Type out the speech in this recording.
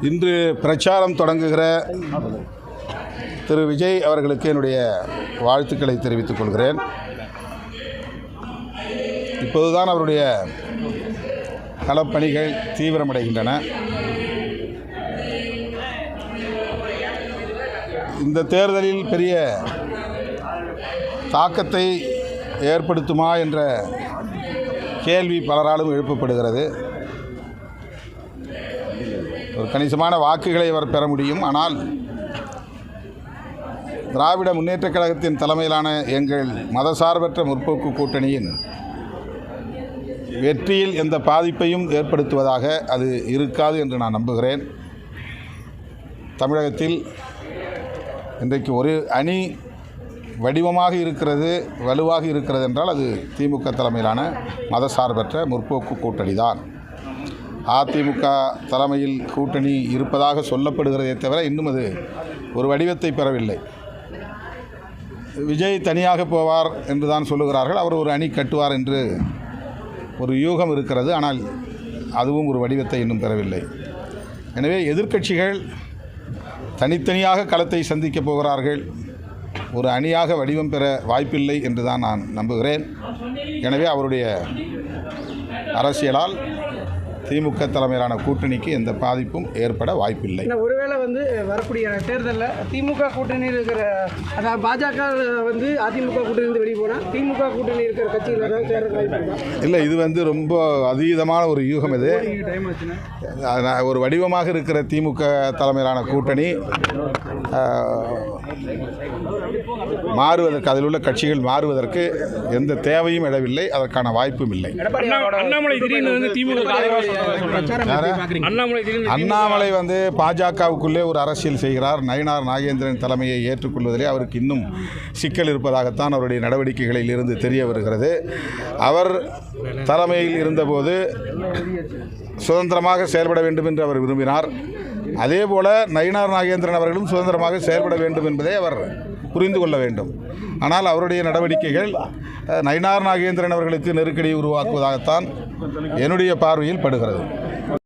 இன்று பிரச்சாரம் தொடங்குகிற திரு விஜய் அவர்களுக்கு என்னுடைய வாழ்த்துக்களை தெரிவித்துக் கொள்கிறேன். இப்போதுதான் அவருடைய களப்பணிகள் தீவிரமடைகின்றன. இந்த தேர்தலில் பெரிய தாக்கத்தை ஏற்படுத்துமா என்ற கேள்வி பலராலும் எழுப்பப்படுகிறது. ஒரு கணிசமான வாக்குகளை அவர் பெற முடியும். ஆனால் திராவிட முன்னேற்றக் கழகத்தின் தலைமையிலான எங்கள் மதசார்பற்ற முற்போக்கு கூட்டணியின் வெற்றியில் எந்த பாதிப்பையும் ஏற்படுத்துவதாக அது இருக்காது என்று நான் நம்புகிறேன். தமிழகத்தில் இன்றைக்கு ஒரு அணி வடிவமாக இருக்கிறது, வலுவாக இருக்கிறது என்றால் அது திமுக தலைமையிலான மதசார்பற்ற முற்போக்கு கூட்டணி தான். அதிமுக தலைமையில் கூட்டணி இருப்பதாக சொல்லப்படுகிறதே தவிர இன்னும் அது ஒரு வடிவத்தை பெறவில்லை. விஜய் தனியாக போவார் என்று தான் சொல்லுகிறார்கள். அவர் ஒரு அணி கட்டுவார் என்று ஒரு யூகம் இருக்கிறது. ஆனால் அதுவும் ஒரு வடிவத்தை இன்னும் பெறவில்லை. எனவே எதிர்க்கட்சிகள் தனித்தனியாக களத்தை சந்திக்கப் போகிறார்கள். ஒரு அணியாக வடிவம் பெற வாய்ப்பில்லை என்று தான் நான் நம்புகிறேன். எனவே அவருடைய அரசியலால் திமுக தலைமையிலான கூட்டணிக்கு எந்த பாதிப்பும் ஏற்பட வாய்ப்பில்லை. ஒருவேளை வரக்கூடிய தேர்தலில் திமுக கூட்டணியில் இருக்கிற அதாவது பாஜக அதிமுக கூட்டணி வெளியே போனால் திமுக கூட்டணி இருக்கிற கட்சிகள் இல்லை, இது ரொம்ப அதீதமான ஒரு யூகம். இது ஒரு வடிவமாக இருக்கிற திமுக தலைமையிலான கூட்டணி மாறுவதற்கு, அதில் உள்ள கட்சிகள் மாறுவதற்கு எந்த தேவையும் இடவில்லை, அதற்கான வாய்ப்பும் இல்லை. அண்ணாமலை பாஜகவுக்குள்ளே ஒரு அரசியல் செய்கிறார். நயினார் நாகேந்திரன் தலைமையை ஏற்றுக்கொள்வதிலே அவருக்கு இன்னும் சிக்கல் இருப்பதாகத்தான் அவருடைய நடவடிக்கைகளில் இருந்து தெரிய வருகிறது. அவர் தலைமையில் இருந்தபோது சுதந்திரமாக செயல்பட வேண்டும் என்று அவர் விரும்பினார். அதேபோல நயினார் நாகேந்திரன் அவர்களும் சுதந்திரமாக செயல்பட வேண்டும் என்பதை அவர் புரிந்து கொள்ள வேண்டும். ஆனால் அவருடைய நடவடிக்கைகள் நயினார் நாகேந்திரன் அவர்களுக்கு நெருக்கடியை உருவாக்குவதாகத்தான் என்னுடைய பார்வையில் படுகிறது.